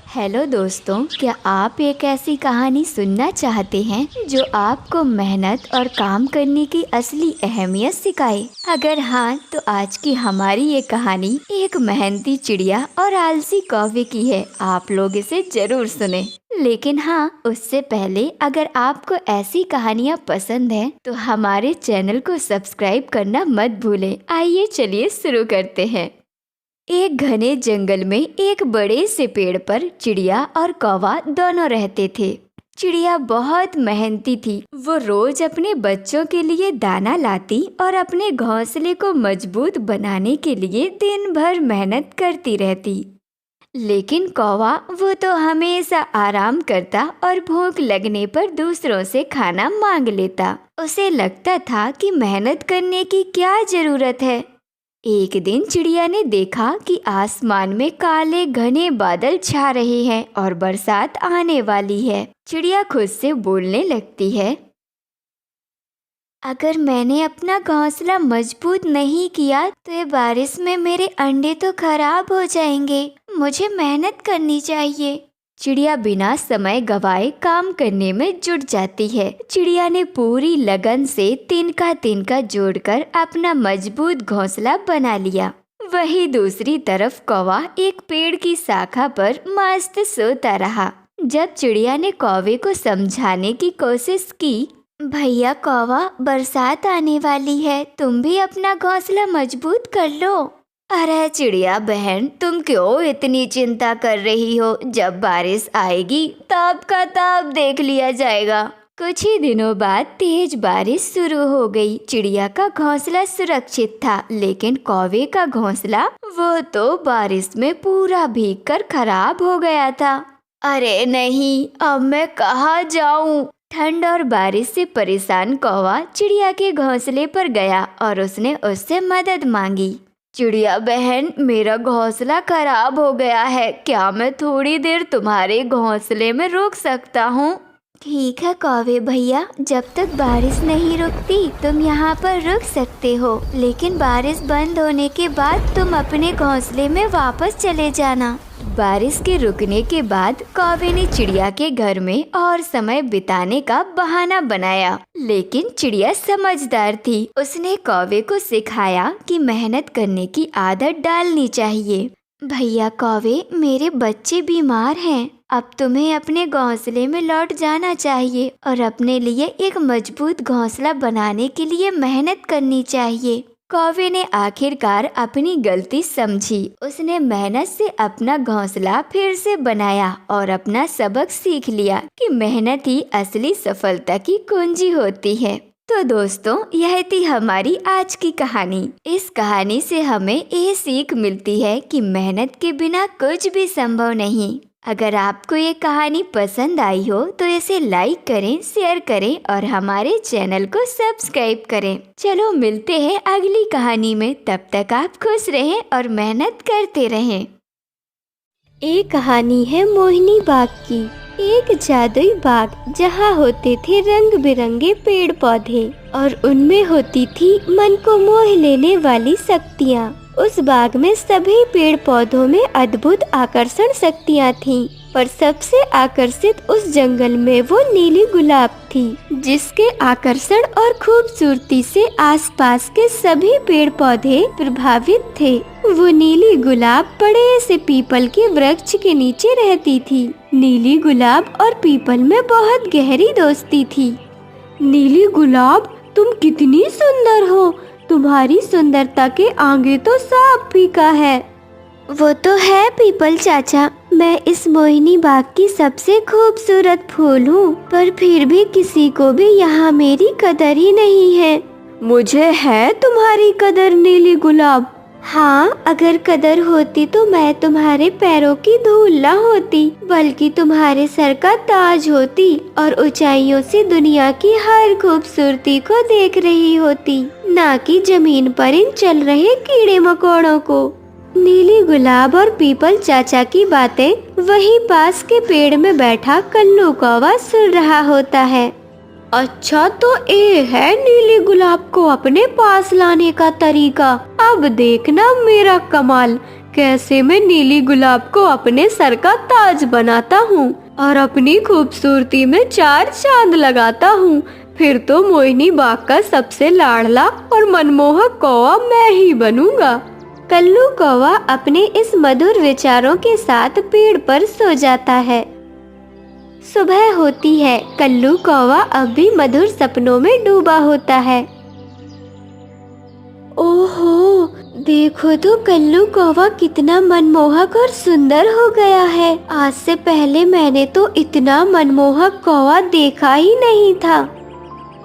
Hello दोस्तों, क्या आप एक ऐसी कहानी सुनना चाहते हैं जो आपको मेहनत और काम करने की असली अहमियत सिखाए? अगर हाँ, तो आज की हमारी ये कहानी एक मेहनती चिड़िया और आलसी कौवे की है। आप लोग इसे जरूर सुने। लेकिन हाँ, उससे पहले अगर आपको ऐसी कहानियाँ पसंद है तो हमारे चैनल को सब्सक्राइब करना मत भूलें। आइए चलिए शुरू करते हैं। एक घने जंगल में एक बड़े से पेड़ पर चिड़िया और कौवा दोनों रहते थे। चिड़िया बहुत मेहनती थी। वो रोज अपने बच्चों के लिए दाना लाती और अपने घोंसले को मजबूत बनाने के लिए दिन भर मेहनत करती रहती। लेकिन कौवा वो तो हमेशा आराम करता और भूख लगने पर दूसरों से खाना मांग लेता। उसे लगता था कि मेहनत करने की क्या जरूरत है। एक दिन चिड़िया ने देखा कि आसमान में काले घने बादल छा रहे हैं और बरसात आने वाली है। चिड़िया खुद से बोलने लगती है, अगर मैंने अपना घोंसला मजबूत नहीं किया तो ये बारिश में मेरे अंडे तो खराब हो जाएंगे। मुझे मेहनत करनी चाहिए। चिड़िया बिना समय गवाए काम करने में जुट जाती है। चिड़िया ने पूरी लगन से तिनका जोड़कर अपना मजबूत घोंसला बना लिया। वहीं दूसरी तरफ कौवा एक पेड़ की शाखा पर मस्त सोता रहा। जब चिड़िया ने कौवे को समझाने की कोशिश की, भैया कौवा, बरसात आने वाली है, तुम भी अपना घोंसला मजबूत कर लो। अरे चिड़िया बहन, तुम क्यों इतनी चिंता कर रही हो? जब बारिश आएगी तब का तब देख लिया जाएगा। कुछ ही दिनों बाद तेज बारिश शुरू हो गई। चिड़िया का घोंसला सुरक्षित था, लेकिन कौवे का घोंसला वो तो बारिश में पूरा भीगकर खराब हो गया था। अरे नहीं, अब मैं कहाँ जाऊँ? ठंड और बारिश से परेशान कौवा चिड़िया के घोंसले पर गया और उसने उससे मदद मांगी। चिड़िया बहन, मेरा घोंसला खराब हो गया है, क्या मैं थोड़ी देर तुम्हारे घोंसले में रुक सकता हूँ? ठीक है कौवे भैया, जब तक बारिश नहीं रुकती तुम यहाँ पर रुक सकते हो, लेकिन बारिश बंद होने के बाद तुम अपने घोंसले में वापस चले जाना। बारिश के रुकने के बाद कौवे ने चिड़िया के घर में और समय बिताने का बहाना बनाया। लेकिन चिड़िया समझदार थी। उसने कौवे को सिखाया कि मेहनत करने की आदत डालनी चाहिए। भैया कौवे, मेरे बच्चे बीमार हैं। अब तुम्हें अपने घोंसले में लौट जाना चाहिए और अपने लिए एक मजबूत घोंसला बनाने के लिए मेहनत करनी चाहिए। कौवे ने आखिरकार अपनी गलती समझी। उसने मेहनत से अपना घोंसला फिर से बनाया और अपना सबक सीख लिया कि मेहनत ही असली सफलता की कुंजी होती है। तो दोस्तों, यह थी हमारी आज की कहानी। इस कहानी से हमें ये सीख मिलती है कि मेहनत के बिना कुछ भी संभव नहीं। अगर आपको ये कहानी पसंद आई हो तो इसे लाइक करें, शेयर करें और हमारे चैनल को सब्सक्राइब करें। चलो मिलते हैं अगली कहानी में। तब तक आप खुश रहें और मेहनत करते रहें। एक कहानी है मोहिनी बाग की। एक जादुई बाग जहाँ होते थे रंग बिरंगे पेड़ पौधे और उनमें होती थी मन को मोह लेने वाली शक्तियाँ। उस बाग में सभी पेड़ पौधों में अद्भुत आकर्षण शक्तियाँ थीं, पर सबसे आकर्षित उस जंगल में वो नीली गुलाब थी, जिसके आकर्षण और खूबसूरती से आसपास के सभी पेड़ पौधे प्रभावित थे। वो नीली गुलाब बड़े से पीपल के वृक्ष के नीचे रहती थी। नीली गुलाब और पीपल में बहुत गहरी दोस्ती थी। नीली गुलाब, तुम कितनी सुंदर हो। तुम्हारी सुंदरता के आगे तो सांप फीका है। वो तो है पीपल चाचा, मैं इस मोहिनी बाग की सबसे खूबसूरत फूल हूँ, पर फिर भी किसी को भी यहाँ मेरी कदर ही नहीं है। मुझे है तुम्हारी कदर नीली गुलाब। हाँ, अगर कदर होती तो मैं तुम्हारे पैरों की धूल न होती, बल्कि तुम्हारे सर का ताज होती और ऊंचाइयों से दुनिया की हर खूबसूरती को देख रही होती, ना कि जमीन पर इन चल रहे कीड़े मकोड़ों को। नीली गुलाब और पीपल चाचा की बातें वहीं पास के पेड़ में बैठा कल्लू कौवा सुन रहा होता है। अच्छा, तो ये है नीली गुलाब को अपने पास लाने का तरीका। अब देखना मेरा कमाल, कैसे मैं नीली गुलाब को अपने सर का ताज बनाता हूँ और अपनी खूबसूरती में 4 चांद लगाता हूँ, फिर तो मोहिनी बाग का सबसे लाडला और मनमोहक कौवा मैं ही बनूंगा। कल्लू कौवा अपने इस मधुर विचारों के साथ पेड़ पर सो जाता है। सुबह होती है। कल्लू कौवा अब भी मधुर सपनों में डूबा होता है। ओहो, देखो तो कल्लू कौवा कितना मनमोहक और सुंदर हो गया है। आज से पहले मैंने तो इतना मनमोहक कौवा देखा ही नहीं था।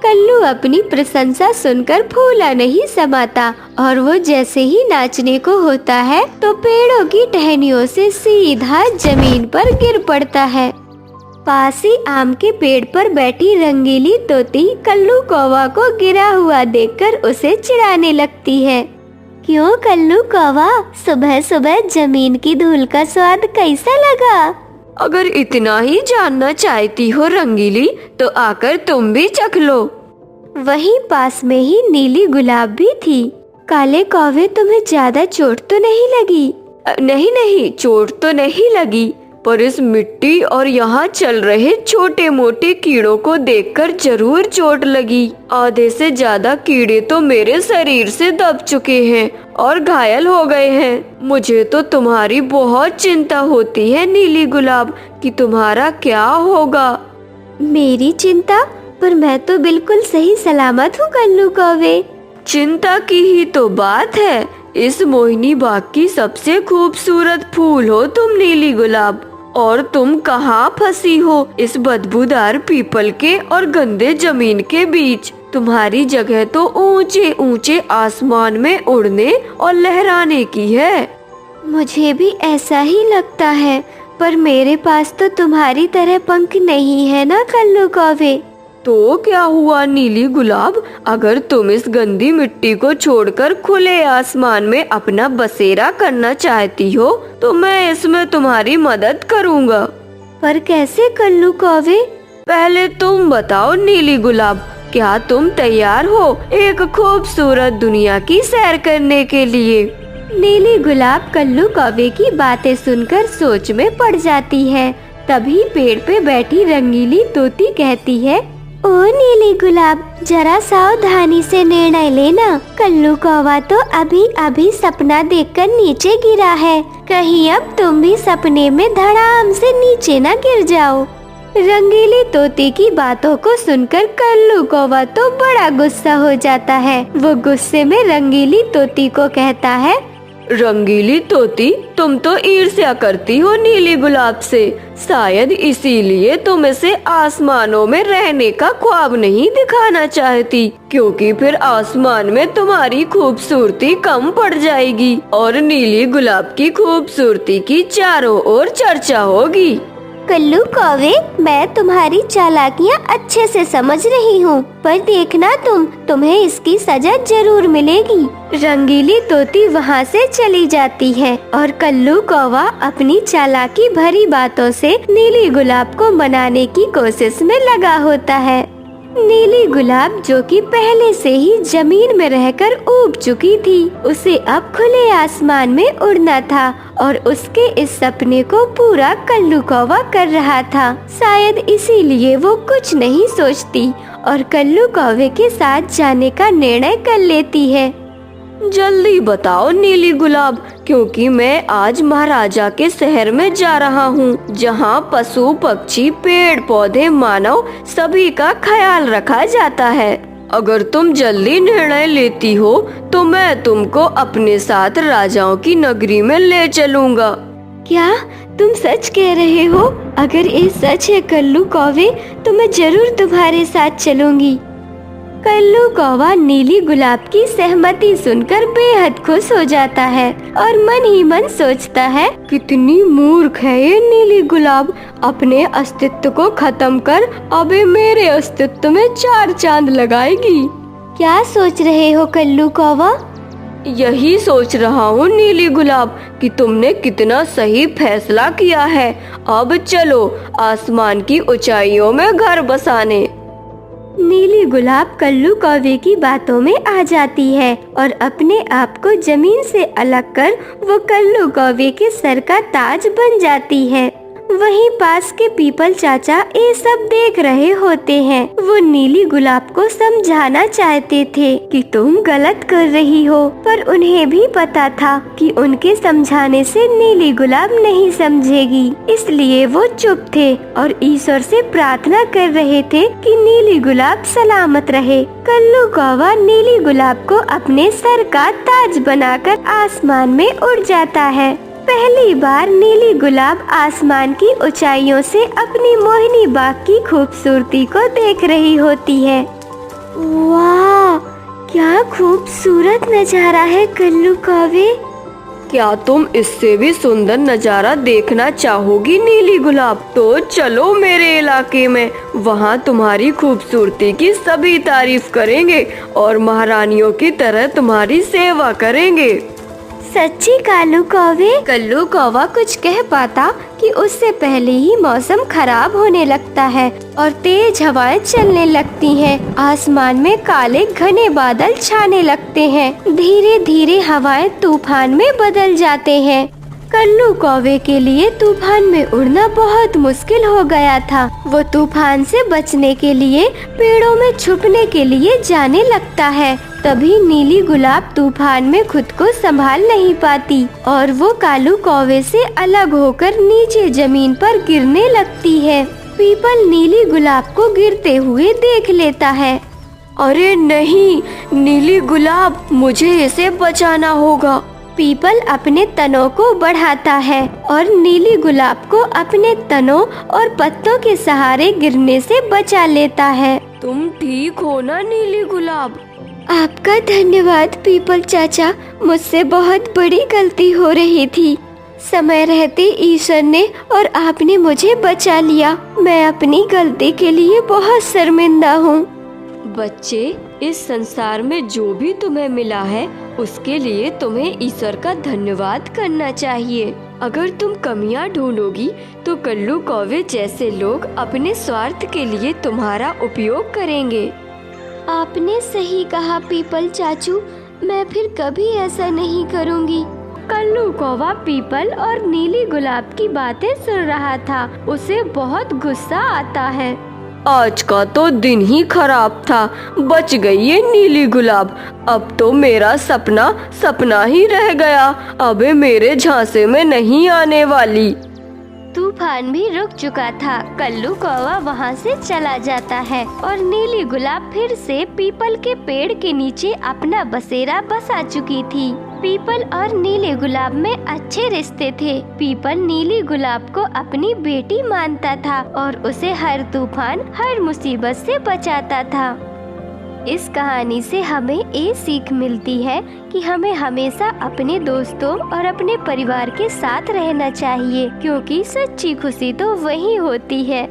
कल्लू अपनी प्रशंसा सुनकर फूला नहीं समाता और वो जैसे ही नाचने को होता है तो पेड़ों की टहनियों से सीधा जमीन पर गिर पड़ता है। पास ही आम के पेड़ पर बैठी रंगीली तोती कल्लू कौवा को गिरा हुआ देखकर उसे चिढ़ाने लगती है। क्यों कल्लू कौवा, सुबह सुबह जमीन की धूल का स्वाद कैसा लगा? अगर इतना ही जानना चाहती हो रंगीली, तो आकर तुम भी चख लो। वहीं पास में ही नीली गुलाब भी थी। काले कौवे, तुम्हें ज्यादा चोट तो नहीं लगी? नहीं नहीं, चोट तो नहीं लगी, पर इस मिट्टी और यहाँ चल रहे छोटे मोटे कीड़ों को देखकर जरूर चोट लगी। आधे से ज्यादा कीड़े तो मेरे शरीर से दब चुके हैं और घायल हो गए हैं। मुझे तो तुम्हारी बहुत चिंता होती है नीली गुलाब कि तुम्हारा क्या होगा। मेरी चिंता? पर मैं तो बिल्कुल सही सलामत हूँ कल्लू कौवे। चिंता की ही तो बात है। इस मोहिनी बाग की सबसे खूबसूरत फूल हो तुम नीली गुलाब, और तुम कहाँ फंसी हो इस बदबूदार पीपल के और गंदे जमीन के बीच। तुम्हारी जगह तो ऊंचे ऊंचे आसमान में उड़ने और लहराने की है। मुझे भी ऐसा ही लगता है, पर मेरे पास तो तुम्हारी तरह पंख नहीं है ना कल्लू कौवे। तो क्या हुआ नीली गुलाब, अगर तुम इस गंदी मिट्टी को छोड़कर खुले आसमान में अपना बसेरा करना चाहती हो तो मैं इसमें तुम्हारी मदद करूँगा। पर कैसे कल्लू कौवे? पहले तुम बताओ नीली गुलाब, क्या तुम तैयार हो एक खूबसूरत दुनिया की सैर करने के लिए? नीली गुलाब कल्लू कौवे की बातें सुनकर सोच में पड़ जाती है। तभी पेड़ पे बैठी रंगीली तोती कहती है, ओ नीली गुलाब, जरा सावधानी से निर्णय लेना। कल्लू कौवा तो अभी अभी सपना देखकर नीचे गिरा है, कहीं अब तुम भी सपने में धड़ाम से नीचे न गिर जाओ। रंगीली तोती की बातों को सुनकर कल्लू कौवा तो बड़ा गुस्सा हो जाता है। वो गुस्से में रंगीली तोती को कहता है, रंगीली तोती, तुम तो ईर्ष्या करती हो नीली गुलाब से। शायद इसीलिए तुम इसे आसमानों में रहने का ख्वाब नहीं दिखाना चाहती, क्योंकि फिर आसमान में तुम्हारी खूबसूरती कम पड़ जाएगी और नीली गुलाब की खूबसूरती की चारों ओर चर्चा होगी। कल्लू कौवे, मैं तुम्हारी चालाकियाँ अच्छे से समझ रही हूँ, पर देखना तुम्हें इसकी सजा जरूर मिलेगी। रंगीली तोती वहाँ से चली जाती है और कल्लू कौवा अपनी चालाकी भरी बातों से नीली गुलाब को मनाने की कोशिश में लगा होता है। नीली गुलाब, जो कि पहले से ही जमीन में रहकर ऊब चुकी थी, उसे अब खुले आसमान में उड़ना था और उसके इस सपने को पूरा कल्लू कौवा कर रहा था। शायद इसीलिए वो कुछ नहीं सोचती और कल्लू कौवे के साथ जाने का निर्णय कर लेती है। जल्दी बताओ नीली गुलाब, क्योंकि मैं आज महाराजा के शहर में जा रहा हूँ, जहाँ पशु पक्षी पेड़ पौधे मानव सभी का ख्याल रखा जाता है। अगर तुम जल्दी निर्णय लेती हो तो मैं तुमको अपने साथ राजाओं की नगरी में ले चलूँगा। क्या तुम सच कह रहे हो? अगर ये सच है कल्लू कौवे, तो मैं जरूर तुम्हारे साथ चलूंगी। कल्लू कौवा नीली गुलाब की सहमति सुनकर बेहद खुश हो जाता है और मन ही मन सोचता है, कितनी मूर्ख है ये नीली गुलाब, अपने अस्तित्व को खत्म कर अबे मेरे अस्तित्व में 4 चांद लगाएगी। क्या सोच रहे हो कल्लू कौवा? यही सोच रहा हूँ नीली गुलाब कि तुमने कितना सही फैसला किया है। अब चलो आसमान की ऊंचाइयों में घर बसाने। नीली गुलाब कल्लू कौवे की बातों में आ जाती है और अपने आप को जमीन से अलग कर वो कल्लू कौवे के सर का ताज बन जाती है। वहीं पास के पीपल चाचा ये सब देख रहे होते हैं। वो नीली गुलाब को समझाना चाहते थे कि तुम गलत कर रही हो, पर उन्हें भी पता था कि उनके समझाने से नीली गुलाब नहीं समझेगी, इसलिए वो चुप थे और ईश्वर से प्रार्थना कर रहे थे कि नीली गुलाब सलामत रहे। कल्लू कौवा नीली गुलाब को अपने सर का ताज बनाकर आसमान में उड़ जाता है। पहली बार नीली गुलाब आसमान की ऊंचाइयों से अपनी मोहिनी बाग की खूबसूरती को देख रही होती है। वाह, क्या खूबसूरत नजारा है कल्लू कौवे। क्या तुम इससे भी सुंदर नजारा देखना चाहोगी नीली गुलाब? तो चलो मेरे इलाके में, वहाँ तुम्हारी खूबसूरती की सभी तारीफ करेंगे और महारानियों की तरह तुम्हारी सेवा करेंगे। सच्ची कालू कौवे? कल्लू कौवा कुछ कह पाता कि उससे पहले ही मौसम खराब होने लगता है और तेज हवाएं चलने लगती हैं। आसमान में काले घने बादल छाने लगते हैं। धीरे धीरे हवाएं तूफान में बदल जाते हैं। कल्लू कौवे के लिए तूफान में उड़ना बहुत मुश्किल हो गया था। वो तूफान से बचने के लिए पेड़ों में छुपने के लिए जाने लगता है। तभी नीली गुलाब तूफान में खुद को संभाल नहीं पाती और वो कालू कौवे से अलग होकर नीचे जमीन पर गिरने लगती है। पीपल नीली गुलाब को गिरते हुए देख लेता है। अरे नहीं नीली गुलाब, मुझे इसे बचाना होगा। पीपल अपने तनों को बढ़ाता है और नीली गुलाब को अपने तनों और पत्तों के सहारे गिरने से बचा लेता है। तुम ठीक हो ना नीली गुलाब? आपका धन्यवाद पीपल चाचा, मुझसे बहुत बड़ी गलती हो रही थी। समय रहते ईश्वर ने और आपने मुझे बचा लिया। मैं अपनी गलती के लिए बहुत शर्मिंदा हूँ। बच्चे, इस संसार में जो भी तुम्हें मिला है उसके लिए तुम्हें ईश्वर का धन्यवाद करना चाहिए। अगर तुम कमियां ढूंढोगी तो कल्लू कौवे जैसे लोग अपने स्वार्थ के लिए तुम्हारा उपयोग करेंगे। आपने सही कहा पीपल चाचू, मैं फिर कभी ऐसा नहीं करूँगी। कल्लू कौवा पीपल और नीली गुलाब की बातें सुन रहा था। उसे बहुत गुस्सा आता है। आज का तो दिन ही खराब था, बच गई ये नीली गुलाब। अब तो मेरा सपना सपना ही रह गया, अब मेरे झांसे में नहीं आने वाली। तूफान भी रुक चुका था। कल्लू कौवा वहाँ से चला जाता है और नीली गुलाब फिर से पीपल के पेड़ के नीचे अपना बसेरा बसा चुकी थी। पीपल और नीली गुलाब में अच्छे रिश्ते थे। पीपल नीली गुलाब को अपनी बेटी मानता था और उसे हर तूफान, हर मुसीबत से बचाता था। इस कहानी से हमें ये सीख मिलती है कि हमें हमेशा अपने दोस्तों और अपने परिवार के साथ रहना चाहिए, क्योंकि सच्ची खुशी तो वही होती है